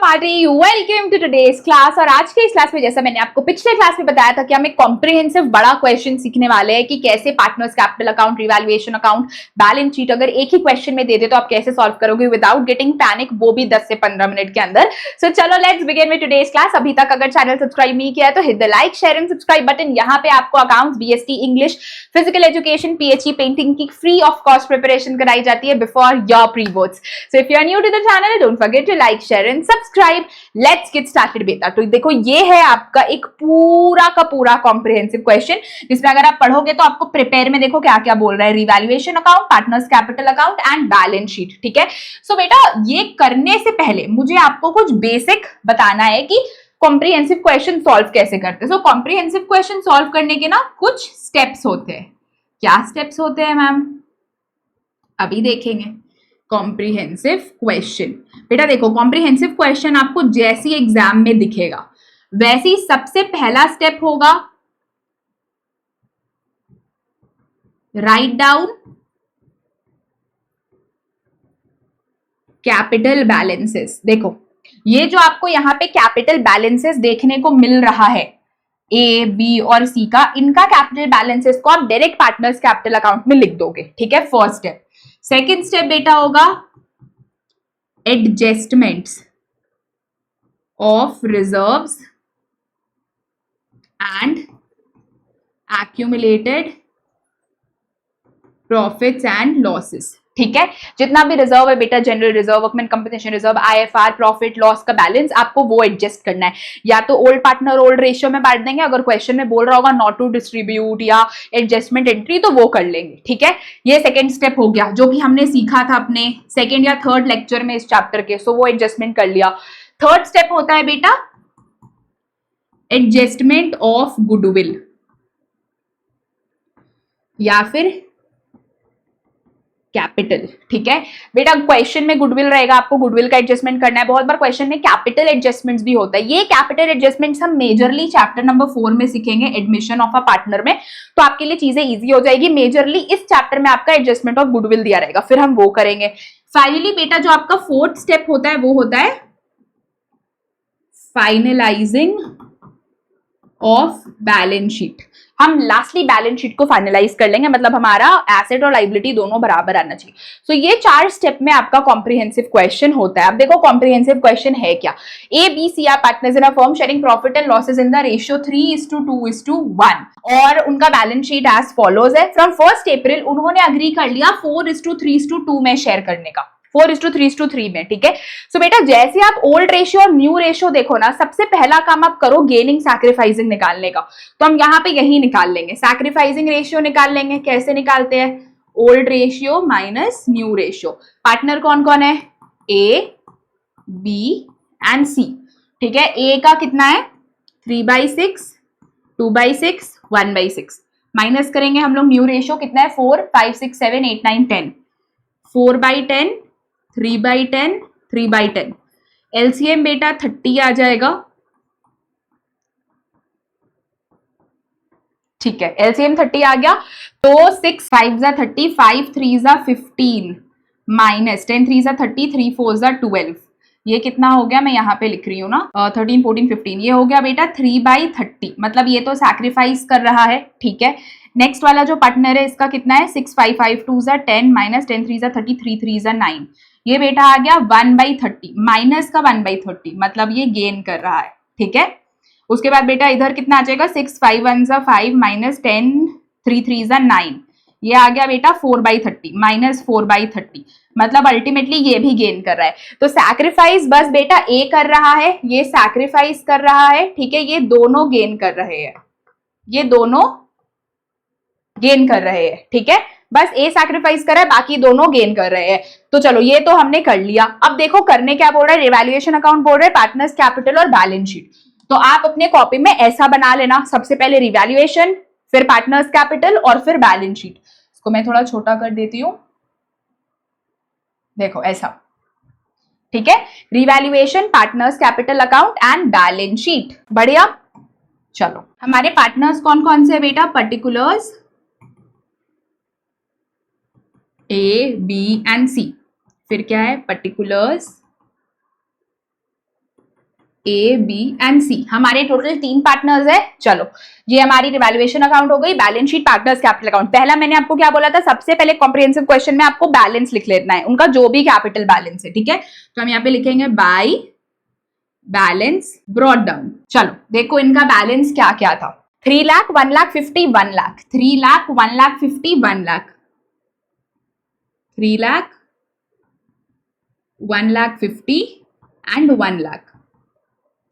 Party, welcome to today's class. और आज के इस क्लास में जैसा मैंने आपको पिछले क्लास में बताया था कि हम एक कॉम्प्रिहेंसिव बड़ा क्वेश्चन सीखने वाले हैं कि कैसे partners capital account, revaluation account, balance sheet अगर एक ही क्वेश्चन में दे दे तो आप कैसे सॉल्व करोगे विदाउट गेटिंग पैनिक, वो भी 10 से 15 मिनट के अंदर। सो चलो let's begin with today's class. अभी तक अगर चैनल सब्सक्राइब नहीं किया है तो hit the like, share and subscribe button. यहाँ पे आपको accounts, BST, English, physical education, PHE, painting की फ्री ऑफ कॉस्ट प्रिपरेशन कराई जाती है before your pre boards. So if you are new to the channel don't forget to like, share and subscribe. Let's get started बेटा। तो देखो ये है आपका एक पूरा का पूरा कॉम्प्रिहेंसिव क्वेश्चन जिसमें अगर आप पढ़ोगे तो आपको प्रिपेयर में देखो क्या क्या बोल रहा है, revaluation account, partners capital account and balance sheet. ठीक है, सो बेटा ये करने से पहले मुझे आपको कुछ बेसिक बताना है कि कॉम्प्रिहेंसिव क्वेश्चन सॉल्व कैसे करते हैं। सो कॉम्प्रिहेंसिव क्वेश्चन सॉल्व करने के ना कुछ स्टेप्स होते हैं। क्या स्टेप्स होते हैं मैम? अभी देखेंगे। कॉम्प्रिहेंसिव क्वेश्चन बेटा देखो, कॉम्प्रिहेंसिव क्वेश्चन आपको जैसी एग्जाम में दिखेगा वैसी सबसे पहला स्टेप होगा राइट डाउन कैपिटल बैलेंसेस। देखो ये जो आपको यहाँ पे कैपिटल बैलेंसेस देखने को मिल रहा है ए, बी और सी का, इनका कैपिटल बैलेंसेस को आप डायरेक्ट पार्टनर्स कैपिटल अकाउंट में लिख दोगे। ठीक है, फर्स्ट स्टेप। सेकेंड स्टेप बेटा होगा adjustments of reserves and accumulated profits and losses। ठीक है, जितना भी रिजर्व है बेटा, general reserve, workman compensation reserve, IFR, profit loss का बैलेंस आपको वो एडजस्ट करना है। या तो ओल्ड पार्टनर ओल्ड रेशियो में बांट देंगे, अगर क्वेश्चन में बोल रहा होगा नॉट टू डिस्ट्रीब्यूट या एडजस्टमेंट एंट्री तो वो कर लेंगे। ठीक है, ये सेकेंड स्टेप हो गया जो कि हमने सीखा था अपने सेकेंड या थर्ड लेक्चर में इस चैप्टर के। सो वो एडजस्टमेंट कर लिया। थर्ड स्टेप होता है बेटा एडजस्टमेंट ऑफ गुडविल या फिर कैपिटल। ठीक है बेटा, क्वेश्चन में गुडविल रहेगा, आपको गुडविल का एडजस्टमेंट करना है। बहुत बार क्वेश्चन में कैपिटल एडजस्टमेंट्स भी होता है। ये कैपिटल एडजस्टमेंट्स हम मेजरली चैप्टर नंबर 4 में सीखेंगे, एडमिशन ऑफ अ पार्टनर में, तो आपके लिए चीजें इजी हो जाएगी। मेजरली इस चैप्टर में आपका एडजस्टमेंट ऑफ गुडविल दिया रहेगा, फिर हम वो करेंगे। फाइनली बेटा जो आपका फोर्थ स्टेप होता है वो होता है फाइनलाइजिंग ऑफ बैलेंस शीट। हम लास्टली बैलेंस शीट को फाइनलाइज कर लेंगे, मतलब हमारा एसेट और लायबिलिटी दोनों बराबर आना चाहिए। सो ये 4 स्टेप में आपका कॉम्प्रिहेंसिव क्वेश्चन होता है। अब देखो कॉम्प्रिहेंसिव क्वेश्चन है क्या। A B C are partners in a firm sharing profit and losses in the ratio 3:2:1 और उनका बैलेंस शीट एज फॉलोज है। फ्रॉम 1 अप्रैल उन्होंने अग्री कर लिया 4:3:2 में शेयर करने का, 4:3:3 में। ठीक है, सो बेटा जैसे आप ओल्ड रेशियो और न्यू रेशियो देखो ना, सबसे पहला काम आप करो गेनिंग सैक्रिफाइसिंग निकालने का। तो हम यहाँ पे यही निकाल लेंगे, सैक्रिफाइसिंग रेशियो निकाल लेंगे। कैसे निकालते हैं? Old ratio minus new ratio. Partner कौन कौन है? ए, बी एंड सी। ठीक है, ए का कितना है 3/6, 2/6, 1/6। माइनस करेंगे हम लोग न्यू रेशियो कितना है 4, 5, 6, 7, 8, 9, 10, 4/10, 3/10, 3/10। एलसीएम बेटा 30 आ जाएगा। ठीक है, एलसीएम 30 आ गया। तो 6 5 जा 30, 5 3 जा 15 माइनस 10 3 जा 30, 3 4 जा 12। ये कितना हो गया, मैं यहाँ पे लिख रही हूँ ना 13 14 15। ये हो गया बेटा 3/30, मतलब ये तो सैक्रिफाइस कर रहा है। ठीक है, नेक्स्ट वाला जो पार्टनर है इसका कितना है 6 5 5 2 जा 10 माइनस 10 3 जा 30, 3 3 जा 9। ये बेटा आ गया 1/30 माइनस का 1/30, मतलब ये गेन कर रहा है। ठीक है, उसके बाद बेटा इधर कितना आ जाएगा 6 5 1 जा 5 माइनस 10 3 3 जा 9। ये आ गया बेटा 4/30 माइनस 4/30, मतलब अल्टीमेटली ये भी गेन कर रहा है। तो सैक्रिफाइस बस बेटा ए कर रहा है, ये सैक्रिफाइस कर रहा है। ठीक है, ये दोनों गेन कर रहे हैं, ये दोनों गेन कर रहे हैं। ठीक है, बस ए सैक्रिफाइस कर रहा है, बाकी दोनों गेन कर रहे हैं। तो चलो ये तो हमने कर लिया। अब देखो करने क्या बोल रहा है, रिवैल्यूएशन अकाउंट बोल रहा है, पार्टनर्स कैपिटल और बैलेंस शीट। तो आप अपने कॉपी में ऐसा बना लेना, सबसे पहले रिवैल्यूएशन, फिर पार्टनर्स कैपिटल और फिर बैलेंस शीट। इसको मैं थोड़ा छोटा कर देती हूं, देखो ऐसा। ठीक है, revaluation, partners capital account and balance sheet. बढ़िया, चलो हमारे पार्टनर्स कौन कौन से बेटा? पर्टिकुलर्स ए, बी एंड सी। फिर क्या है? पर्टिकुलर्स ए, बी एंड सी, हमारे टोटल 3 पार्टनर्स है। चलो ये हमारी रिवैल्यूएशन अकाउंट हो गई, balance sheet, partners capital account. पहला मैंने आपको क्या बोला था, सबसे पहले कॉम्प्रिहेंसिव क्वेश्चन में आपको बैलेंस लिख लेना है, उनका जो भी कैपिटल बैलेंस है, ठीक है। तो हम यहाँ पे लिखेंगे बाय बैलेंस ब्रॉट डाउन। चलो देखो इनका बैलेंस क्या क्या था, 3 लाख, 1 लाख 50, 1 लाख, 3 लाख, 1 लाख 50, 1 लाख, 3 लाख, 1 लाख 50 एंड 1 लाख।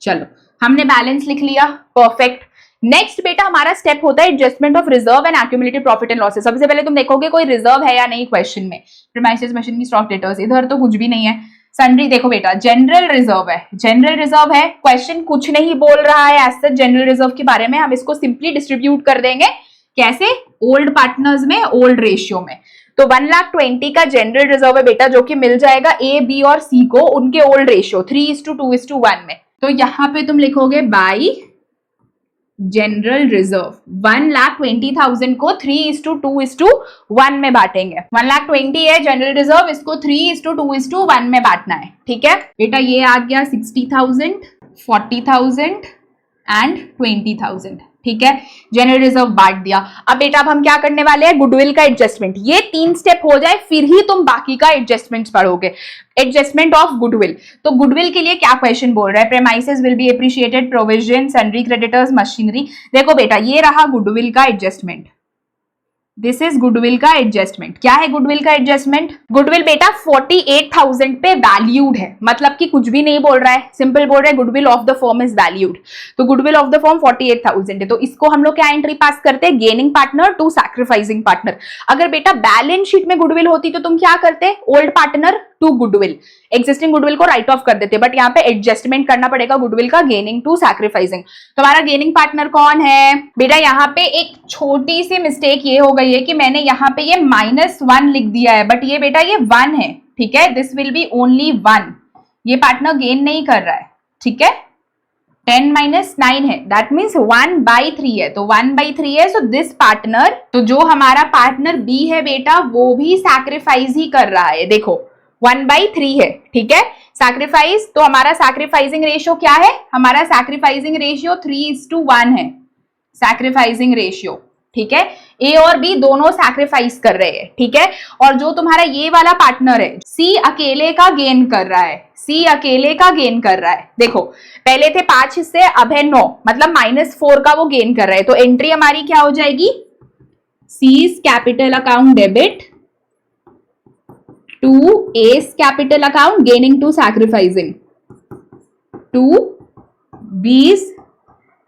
चलो हमने बैलेंस लिख लिया, परफेक्ट। नेक्स्ट बेटा हमारा स्टेप होता है adjustment of reserve and accumulated profit and losses. सबसे पहले तुम देखोगे कोई रिजर्व है या नहीं क्वेश्चन में, प्रीमाइसेस, मशीनरी, स्टॉक, डेटर्स, इधर तो कुछ भी नहीं है। सन्ड्री देखो बेटा जनरल रिजर्व है, जनरल रिजर्व है, क्वेश्चन कुछ नहीं बोल रहा है एज सच जनरल रिजर्व के बारे में, हम इसको सिंपली डिस्ट्रीब्यूट कर देंगे कैसे, ओल्ड पार्टनर्स में, ओल्ड रेशियो में। तो 1,20,000 का जनरल रिजर्व है बेटा, जो कि मिल जाएगा ए, बी और सी को उनके ओल्ड रेशियो 3:2:1 में। तो यहां पे तुम लिखोगे बाय जनरल रिजर्व 1,20,000 को 3:2:1 में बांटेंगे। 1,20,000 है जनरल रिजर्व, इसको 3:2:1 में बांटना है, ठीक है बेटा। ये आ गया 60,000, 40,000 एंड 20,000, ठीक है। जनरल रिजर्व बांट दिया। अब बेटा अब हम क्या करने वाले हैं, गुडविल का एडजस्टमेंट। ये 3 स्टेप हो जाए फिर ही तुम बाकी का एडजस्टमेंट पढ़ोगे, एडजस्टमेंट ऑफ गुडविल। तो गुडविल के लिए क्या क्वेश्चन बोल रहा है, premises will be appreciated, provision, sundry creditors, machinery. देखो बेटा ये रहा गुडविल का एडजस्टमेंट, दिस इज गुडविल का एडजस्टमेंट। क्या है गुडविल का एडजस्टमेंट, गुडविल बेटा 48,000 पे वैल्यूड है, मतलब कि कुछ भी नहीं बोल रहा है, सिंपल बोल रहा है goodwill of the firm is valued. तो गुडविल ऑफ द फर्म 48,000 है, तो इसको हम लोग क्या एंट्री पास करते हैं, gaining partner to sacrificing partner. अगर बेटा बैलेंस शीट में गुडविल होती तो तुम क्या करते, old partner to goodwill, existing goodwill को राइट ऑफ कर देते, बट यहाँ पे एडजस्टमेंट करना पड़ेगा गुडविल का, गेनिंग टू सैक्रिफाइसिंग। तो हमारा गेनिंग पार्टनर कौन है बेटा, यहाँ पे एक छोटी सी मिस्टेक ये हो गई है कि मैंने यहाँ पे ये -1 लिख दिया है, बट ये बेटा ये 1 है, ठीक है, दिस विल बी ओनली 1। ये पार्टनर गेन नहीं कर रहा है, ठीक है, 10 - 9 है, दैट मीन्स 1/3 है, तो 1/3 है। सो दिस पार्टनर, तो जो हमारा पार्टनर बी है बेटा वो भी सैक्रिफाइस ही कर रहा है, देखो 1/3 है, ठीक है, सैक्रिफाइस। तो हमारा सैक्रिफाइसिंग रेशियो क्या है, हमारा सैक्रिफाइसिंग रेशियो 3:1 है, सैक्रिफाइसिंग रेशियो, ठीक है। ए और बी दोनों सैक्रिफाइस कर रहे हैं, ठीक है। और जो तुम्हारा ये वाला पार्टनर है सी अकेले का गेन कर रहा है, सी अकेले का गेन कर रहा है। देखो पहले थे 5 हिस्से, अब है 9, मतलब -4 का वो गेन कर रहा है। तो एंट्री हमारी क्या हो जाएगी, C's capital account debit to A's capital account gaining to sacrificing to B's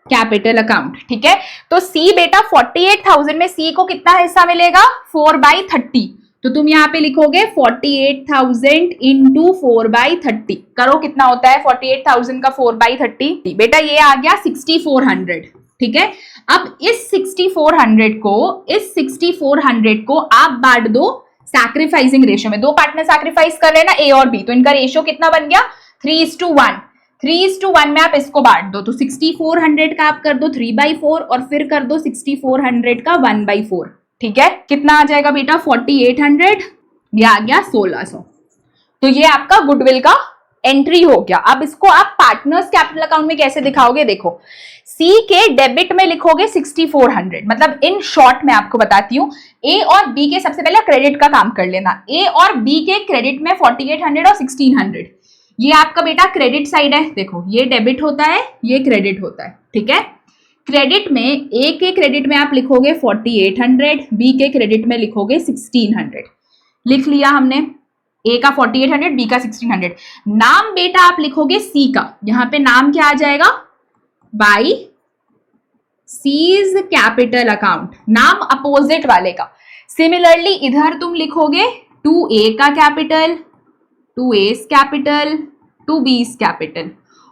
capital account, ठीक है। तो सी बेटा 48,000 में सी को कितना हिस्सा मिलेगा, 4/30। तो तुम यहाँ पे लिखोगे 48,000 इंटू 4/30, करो कितना होता है 48,000 का 4/30, बेटा ये आ गया 6,400, ठीक है। अब इस 6,400 को आप बांट दो सैक्रिफाइसिंग रेशियो में। दो पार्टनर सैक्रिफाइस कर रहे हैं ना, ए और बी, तो इनका रेशियो कितना बन गया, 3:1। 3:1 में आप इसको बांट दो, तो 6,400 का आप कर दो 3/4 और फिर कर दो 6,400 का 1/4, ठीक है। कितना आ जाएगा बेटा 4,800, ये आ गया 1,600। तो ये आपका गुडविल का एंट्री हो गया। अब इसको आप पार्टनर्स कैपिटल अकाउंट में कैसे दिखाओगे, देखो सी के डेबिट में लिखोगे 6,400, मतलब इन शॉर्ट में आपको बताती हूँ, ए और बी के सबसे पहले क्रेडिट का काम कर लेना। ए और बी के क्रेडिट में 4,800 और 1,600, ये आपका बेटा क्रेडिट साइड है। देखो ये डेबिट होता है, ये क्रेडिट होता है, ठीक है। क्रेडिट में ए के क्रेडिट में आप लिखोगे 4,800, बी के क्रेडिट में लिखोगे 1,600। लिख लिया हमने, ए का 4,800, बी का 1,600। नाम बेटा आप लिखोगे सी का, यहां पे नाम क्या आ जाएगा, बाय सीज कैपिटल अकाउंट, नाम अपोजिट वाले का। सिमिलरली इधर तुम लिखोगे टू ए का capital, to A's capital, to B's capital,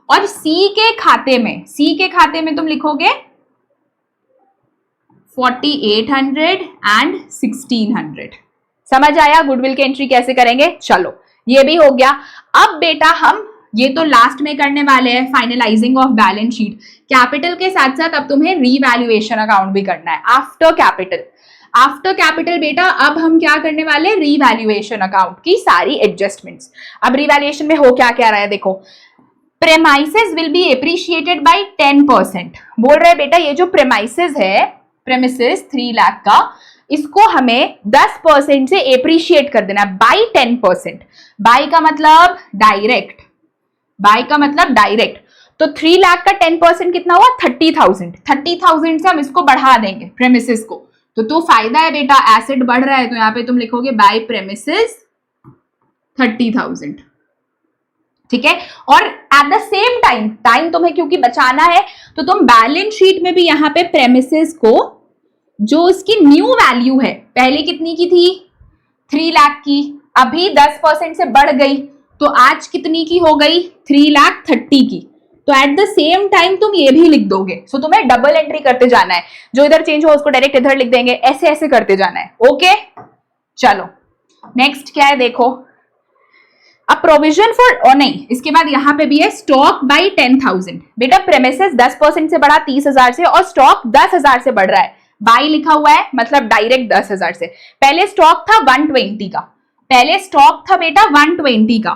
और सी के खाते में तुम लिखोगे 4,800 एंड 1,600। समझ आया गुडविल की एंट्री कैसे करेंगे। चलो ये भी हो गया। अब बेटा हम ये तो लास्ट में करने वाले हैं, finalising of balance sheet. Capital के साथ साथ अब तुम्हें रीवैल्यूएशन अकाउंट भी करना है आफ्टर कैपिटल। आफ्टर कैपिटल बेटा अब हम क्या करने वाले हैं, रीवैल्यूएशन अकाउंट की सारी एडजस्टमेंट्स। अब रीवैल्यूएशन में हो क्या क्या रहा है, देखो premises will be appreciated by 10%। बोल रहे बेटा ये जो प्रेमाइसेस है, प्रेमिसेस 3 लाख का, इसको हमें 10% से एप्रिशिएट कर देना बाय 10%। बाय का मतलब डायरेक्ट, बाय का मतलब डायरेक्ट। तो 3 लाख का 10% कितना हुआ? 30,000। 30,000 से हम इसको बढ़ा देंगे प्रेमिसेस को, तो फायदा है बेटा, एसेट बढ़ रहा है, तो यहाँ पे तुम लिखोगे बाय प्रेमिसेस 30,000। ठीक है। और एट द सेम टाइम तुम्हें क्योंकि बचाना है, तो तुम बैलेंस शीट में भी यहाँ पे प्रेमिसेस को जो उसकी न्यू वैल्यू है, पहले कितनी की थी? 3 लाख की, अभी 10% से बढ़ गई, तो आज कितनी की हो गई? 3,30,000 की। तो एट द सेम टाइम तुम ये भी लिख दोगे। सो तुम्हें डबल एंट्री करते जाना है, जो इधर चेंज हो उसको डायरेक्ट इधर लिख देंगे, ऐसे ऐसे करते जाना है। ओके चलो नेक्स्ट क्या है देखो, अब प्रोविजन फॉर, नहीं इसके बाद यहाँ पे भी है स्टॉक बाय 10,000। बेटा प्रेमिसेस 10% से बढ़ा 30,000 से, और स्टॉक 10,000 से बढ़ रहा है, बाय लिखा हुआ है मतलब डायरेक्ट 10,000 से। पहले स्टॉक था 120 का, पहले स्टॉक था बेटा 120 का,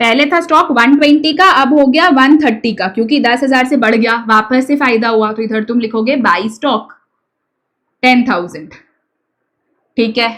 पहले था स्टॉक 120 का, अब हो गया 130 का, क्योंकि 10,000 से बढ़ गया, वापस से फायदा हुआ, तो इधर तुम लिखोगे बाय स्टॉक 10,000। ठीक है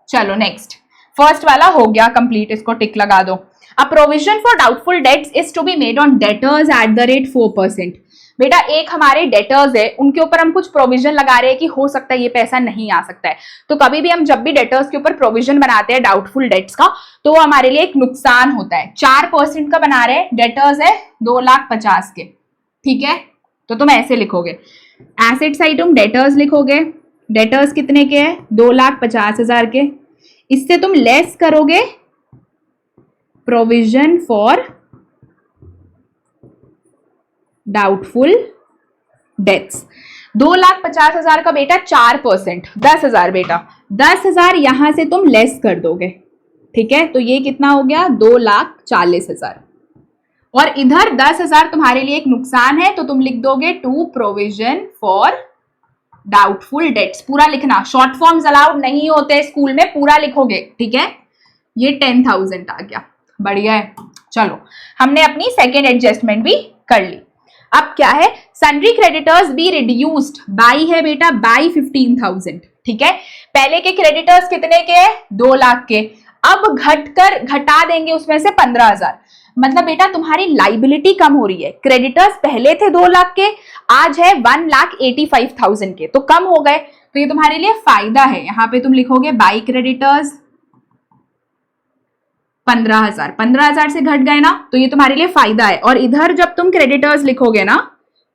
चलो नेक्स्ट, फर्स्ट वाला हो गया कंप्लीट, इसको टिक लगा दो। अब provision for doubtful debts is to be made on debtors at the rate 4%। बेटा एक हमारे डेटर्स है, उनके ऊपर हम कुछ प्रोविजन लगा रहे हैं कि हो सकता है ये पैसा नहीं आ सकता है, तो कभी भी हम जब भी डेटर्स के ऊपर प्रोविजन बनाते हैं डाउटफुल डेट्स का, तो वो हमारे लिए एक नुकसान होता है। 4% का बना रहे हैं, डेटर्स है 2,50,000 के। ठीक है, तो तुम ऐसे लिखोगे, एसेट साइड तुम डेटर्स लिखोगे, डेटर्स कितने के हैं? 2,50,000 के। इससे तुम लेस करोगे प्रोविजन फॉर डाउटफुल डेट्स। 2,50,000 का बेटा 4%, 10,000 बेटा, 10,000 यहां से तुम लेस कर दोगे। ठीक है, तो ये कितना हो गया? 2,40,000। और इधर 10,000 तुम्हारे लिए एक नुकसान है, तो तुम लिख दोगे to provision for doubtful debts. पूरा लिखना, शॉर्ट फॉर्म्स अलाउड नहीं होते स्कूल में, पूरा लिखोगे। ठीक है, ये 10,000 आ गया, बढ़िया है। चलो हमने अपनी सेकेंड एडजस्टमेंट भी कर ली। अब क्या है, sundry creditors be reduced by है बेटा बाई 15,000। ठीक है, पहले के क्रेडिटर्स कितने के हैं? 2 लाख के, अब घटा देंगे उसमें से 15,000। मतलब बेटा तुम्हारी लाइबिलिटी कम हो रही है। क्रेडिटर्स पहले थे 2 लाख के, आज है 1,85,000 के, तो कम हो गए, तो ये तुम्हारे लिए फायदा है। यहां पे तुम लिखोगे बाई क्रेडिटर्स 15,000, 15,000 से घट गए ना, तो ये तुम्हारे लिए फायदा है। और इधर जब तुम क्रेडिटर्स लिखोगे ना,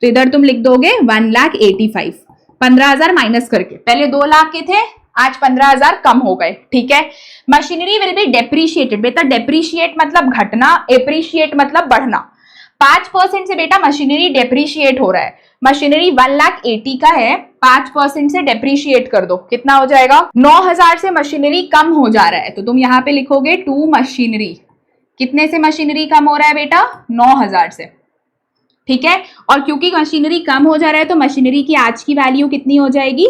तो इधर तुम लिख दोगे 1,85,000, 15,000 माइनस करके। पहले 2 लाख के थे, आज 15,000 कम हो गए। ठीक है, मशीनरी विल बी डेप्रीशिएटेड। बेटा डेप्रीशिएट मतलब घटना, एप्रिशिएट मतलब बढ़ना। 5% से बेटा मशीनरी डेप्रीशिएट हो रहा है। मशीनरी 1,80,000 का है, 5% से डेप्रीशिएट कर दो, कितना हो जाएगा? 9,000 से मशीनरी कम हो जा रहा है, तो तुम यहाँ पे लिखोगे टू मशीनरी। कितने से मशीनरी कम हो रहा है बेटा? 9,000 से। ठीक है, और क्योंकि मशीनरी कम हो जा रहा है, तो मशीनरी की आज की वैल्यू कितनी हो जाएगी?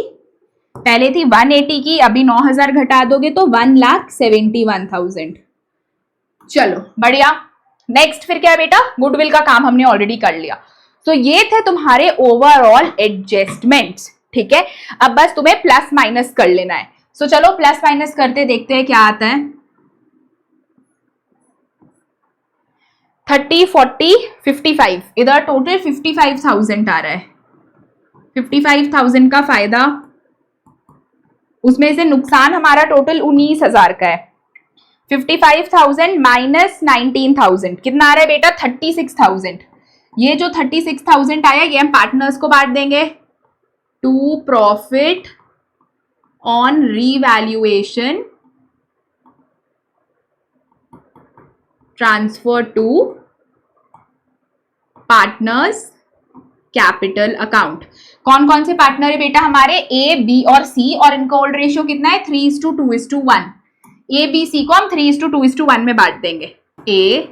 पहले थी 180 की, अभी 9,000 घटा दोगे तो 1,71,000। चलो बढ़िया। नेक्स्ट फिर क्या है बेटा? गुडविल का काम हमने ऑलरेडी कर लिया। तो ये थे तुम्हारे ओवरऑल एडजस्टमेंट्स। ठीक है, अब बस तुम्हें प्लस माइनस कर लेना है। सो चलो प्लस माइनस करते देखते हैं क्या आता है। 30, 40, 55, इधर टोटल 55,000 आ रहा है। 55,000 का फायदा, उसमें से नुकसान हमारा टोटल 19,000 का है। 55,000 माइनस 19,000 कितना आ रहा है बेटा? 36,000। ये जो 36,000 आया, ये हम पार्टनर्स को बांट देंगे। To profit on revaluation transfer to partners capital account. कौन कौन से पार्टनर है बेटा हमारे? ए, बी और सी, और इनका ओल्ड रेशियो कितना है? 3:2:1। ए, बी, सी को हम 3:2:1 में बांट देंगे। ए,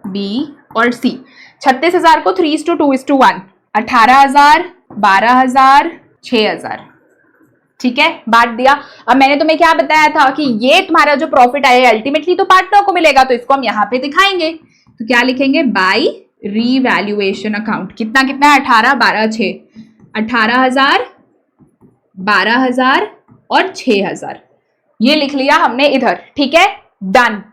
बी और सी। 36,000 को 3:2:1, 18,000, 12,000, 6,000। ठीक है, बांट दिया। अब मैंने तुम्हें क्या बताया था कि ये तुम्हारा जो प्रॉफिट आया है अल्टीमेटली तो पार्टनर को मिलेगा, तो इसको हम यहाँ पे दिखाएंगे तो क्या लिखेंगे, बाय रीवैल्यूएशन अकाउंट। कितना कितना है, 18, 12, 6, 18,000, 12,000 और 6,000, ये लिख लिया हमने इधर। ठीक है, डन,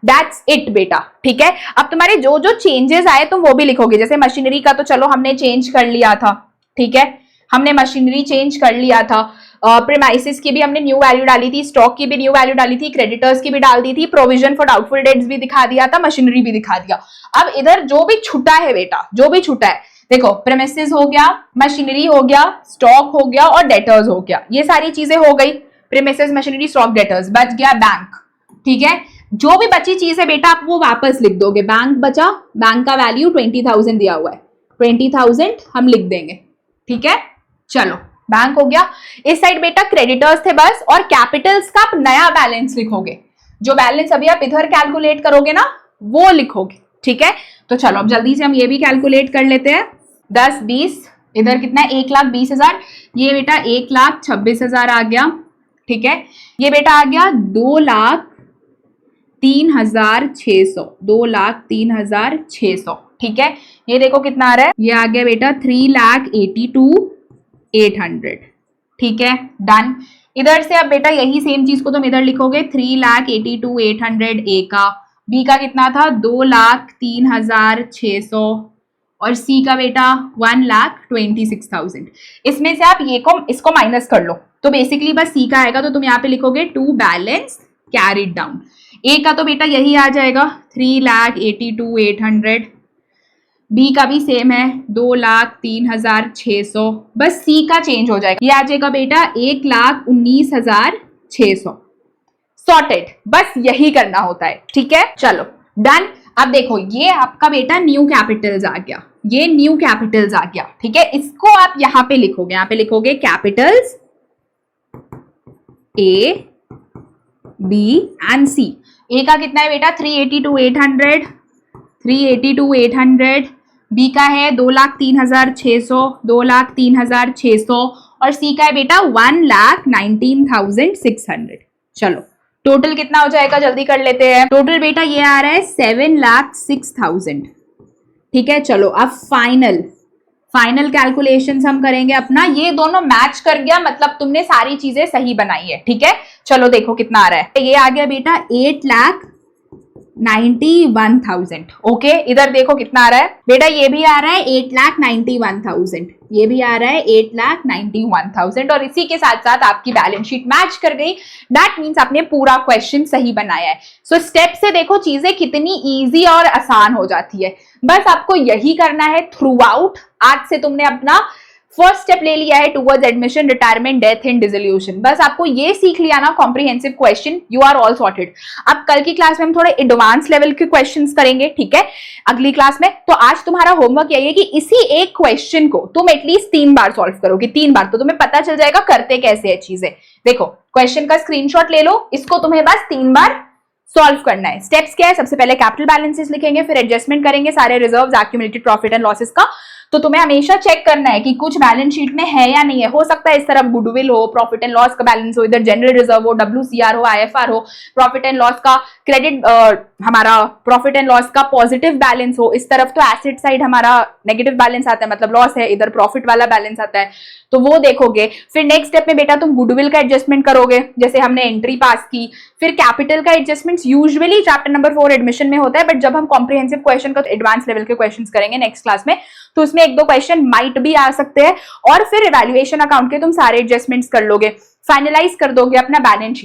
दैट्स इट बेटा। ठीक है, अब तुम्हारे जो जो चेंजेस आए तुम वो भी लिखोगे। जैसे मशीनरी का तो चलो हमने चेंज कर लिया था, ठीक है, हमने मशीनरी चेंज कर लिया था। प्रीमाइसिस की भी हमने न्यू वैल्यू डाली थी, स्टॉक की भी न्यू वैल्यू डाली थी, क्रेडिटर्स की भी डाल दी थी, प्रोविजन फॉर डाउटफुल डेट्स भी दिखा दिया था, मशीनरी भी दिखा दिया। अब इधर जो भी छुटा है बेटा, जो भी छुटा है, देखो प्रीमाइसिस हो गया, मशीनरी हो गया, स्टॉक हो गया और डेटर्स हो गया, ये सारी चीजें हो गई। प्रीमाइसिस, मशीनरी, स्टॉक, डेटर्स, बच गया बैंक। ठीक है, जो भी बची चीज है बेटा आप वो वापस लिख दोगे। बैंक बचा, बैंक का वैल्यू 20,000 दिया हुआ है, 20,000 हम लिख देंगे। ठीक है, चलो बैंक हो गया। इस साइड बेटा क्रेडिटर्स थे बस, और कैपिटल्स का आप नया बैलेंस लिखोगे। जो बैलेंस अभी आप इधर कैलकुलेट करोगे ना वो लिखोगे। ठीक है, तो चलो अब जल्दी से हम ये भी कैलकुलेट कर लेते हैं। 10, 20, इधर कितना है, 1,20,000, ये बेटा 1,26,000 आ गया। ठीक है, ये बेटा आ गया 2,03,600, 2,03,600। ठीक है, ये देखो कितना आ रहा है, ये आ गया बेटा 3,82,800। ठीक है, डन। इधर से अब बेटा यही सेम चीज को तुम इधर लिखोगे, 3,82,800 ए का, बी का कितना था 2,03,600 और सी का बेटा 1,26,000। इसमें से आप ये को इसको माइनस कर लो तो बेसिकली बस सी का आएगा, तो तुम यहाँ पे लिखोगे टू बैलेंस कैरिड डाउन। ए का तो बेटा यही आ जाएगा 3,82,800, बी का भी सेम है 2,03,600, बस सी का चेंज हो जाएगा, ये आ जाएगा बेटा 1,19,600। सॉर्टेड, बस यही करना होता है। ठीक है, चलो डन। अब देखो ये आपका बेटा न्यू कैपिटल्स आ गया, ये न्यू कैपिटल्स आ गया। ठीक है, इसको आप यहां पे लिखोगे, यहां पे लिखोगे कैपिटल्स ए, बी एंड सी। ए का कितना है बेटा 3,82,800, 3,82,800, बी का है 2,03,600, 2,03,600 और सी का है बेटा 1,19,600। चलो टोटल कितना हो जाएगा जल्दी कर लेते हैं। टोटल बेटा ये आ रहा है 7,06,000। ठीक है, चलो अब फाइनल कैलकुलेशंस हम करेंगे अपना। ये दोनों मैच कर गया मतलब तुमने सारी चीजें सही बनाई है। ठीक है, चलो देखो कितना आ रहा है, ये आ गया बेटा 8,91,000। ओके, इधर देखो कितना आ रहा है बेटा, ये भी आ रहा है 8,91,000, ये भी आ रहा है 8,91,000 और इसी के साथ साथ आपकी बैलेंस शीट मैच कर गई। दैट मीन्स आपने पूरा क्वेश्चन सही बनाया है। सो स्टेप से देखो चीजें कितनी इजी और आसान हो जाती है। बस आपको यही करना है थ्रू आउट। आज से तुमने अपना फर्स्ट स्टेप ले लिया है towards admission, retirement, death and dissolution. बस आपको ये सीख लिया ना comprehensive question, you are all sorted. अब कल की क्लास में हम थोड़े एडवांस लेवल के क्वेश्चंस करेंगे। ठीक है, अगली क्लास में। तो आज तुम्हारा होमवर्क यही है कि इसी एक क्वेश्चन को तुम एटलीस्ट 3 बार सॉल्व करोगे, 3 बार, तो तुम्हें पता चल जाएगा करते कैसे है चीजें। देखो क्वेश्चन का स्क्रीनशॉट ले लो, इसको तुम्हें बस 3 बार सॉल्व करना है। स्टेप्स क्या है, सबसे पहले कैपिटल बैलेंसेस लिखेंगे, फिर एडजस्टमेंट करेंगे सारे reserves, accumulated profit and losses का। तो तुम्हें हमेशा चेक करना है कि कुछ बैलेंस शीट में है या नहीं है। हो सकता है इस तरफ गुडविल हो, प्रॉफिट एंड लॉस का बैलेंस हो, इधर जनरल रिजर्व हो, WCR हो, IFR हो, प्रॉफिट एंड लॉस का क्रेडिट, हमारा प्रॉफिट एंड लॉस का पॉजिटिव बैलेंस हो, इस तरफ तो एसेट साइड हमारा नेगेटिव बैलेंस आता है मतलब लॉस है, इधर प्रॉफिट वाला बैलेंस आता है, तो वो देखोगे। फिर नेक्स्ट स्टेप में बेटा तुम गुडविल का एडजस्टमेंट करोगे, जैसे हमने एंट्री पास की। फिर कैपिटल का adjustment usually chapter number 4 admission में होता है, बट जब हम कॉम्प्रिहेंसिव क्वेश्चन का एडवांस लेवल के क्वेश्चंस करेंगे नेक्स्ट क्लास में, तो उसमें 1-2 क्वेश्चन माइट भी आ सकते हैं। और फिर इवैल्यूएशन अकाउंट के तुम सारे एडजस्टमेंट्स कर लोगे, फाइनलाइज कर दोगे अपना बैलेंस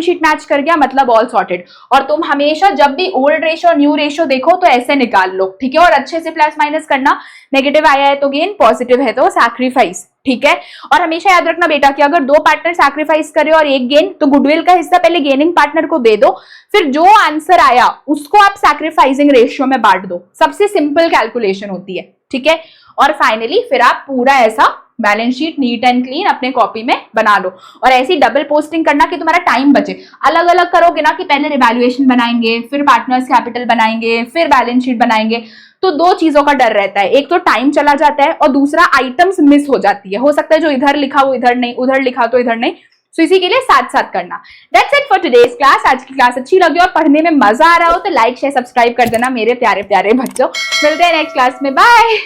शीट मैच कर गया मतलब ऑल सॉर्टेड। और तुम हमेशा जब भी ओल्ड रेशो और न्यू रेशो देखो तो ऐसे निकाल लो। ठीक है, और अच्छे से प्लस माइनस करना, नेगेटिव आया है तो गेन, पॉजिटिव है तो सैक्रिफाइस। ठीक है, और हमेशा याद रखना बेटा कि अगर 2 पार्टनर सैक्रिफाइस करे और 1 गेन, तो गुडविल का हिस्सा पहले गेनिंग पार्टनर को दे दो, फिर जो आंसर आया उसको आप सैक्रिफाइसिंग रेशियो में बांट दो। सबसे सिंपल कैलकुलेशन होती है। ठीक है, और फाइनली फिर आप पूरा ऐसा balance sheet neat and clean अपने कॉपी में बना लो। और ऐसी डबल पोस्टिंग करना कि तुम्हारा टाइम बचे। अलग अलग करोगे ना कि पहले रिवैल्यूएशन बनाएंगे, फिर पार्टनर्स कैपिटल बनाएंगे, फिर बैलेंस शीट बनाएंगे, तो 2 चीजों का डर रहता है। एक तो टाइम चला जाता है और दूसरा आइटम्स मिस हो जाती है। हो सकता है जो इधर लिखा वो इधर नहीं, उधर लिखा तो इधर नहीं, सो इसी के लिए साथ साथ करना। That's it for today's class. आज की क्लास अच्छी लगी और पढ़ने में मजा आ रहा हो तो लाइक शेयर सब्सक्राइब कर देना मेरे प्यारे प्यारे बच्चों। मिलते हैं नेक्स्ट क्लास में, बाय।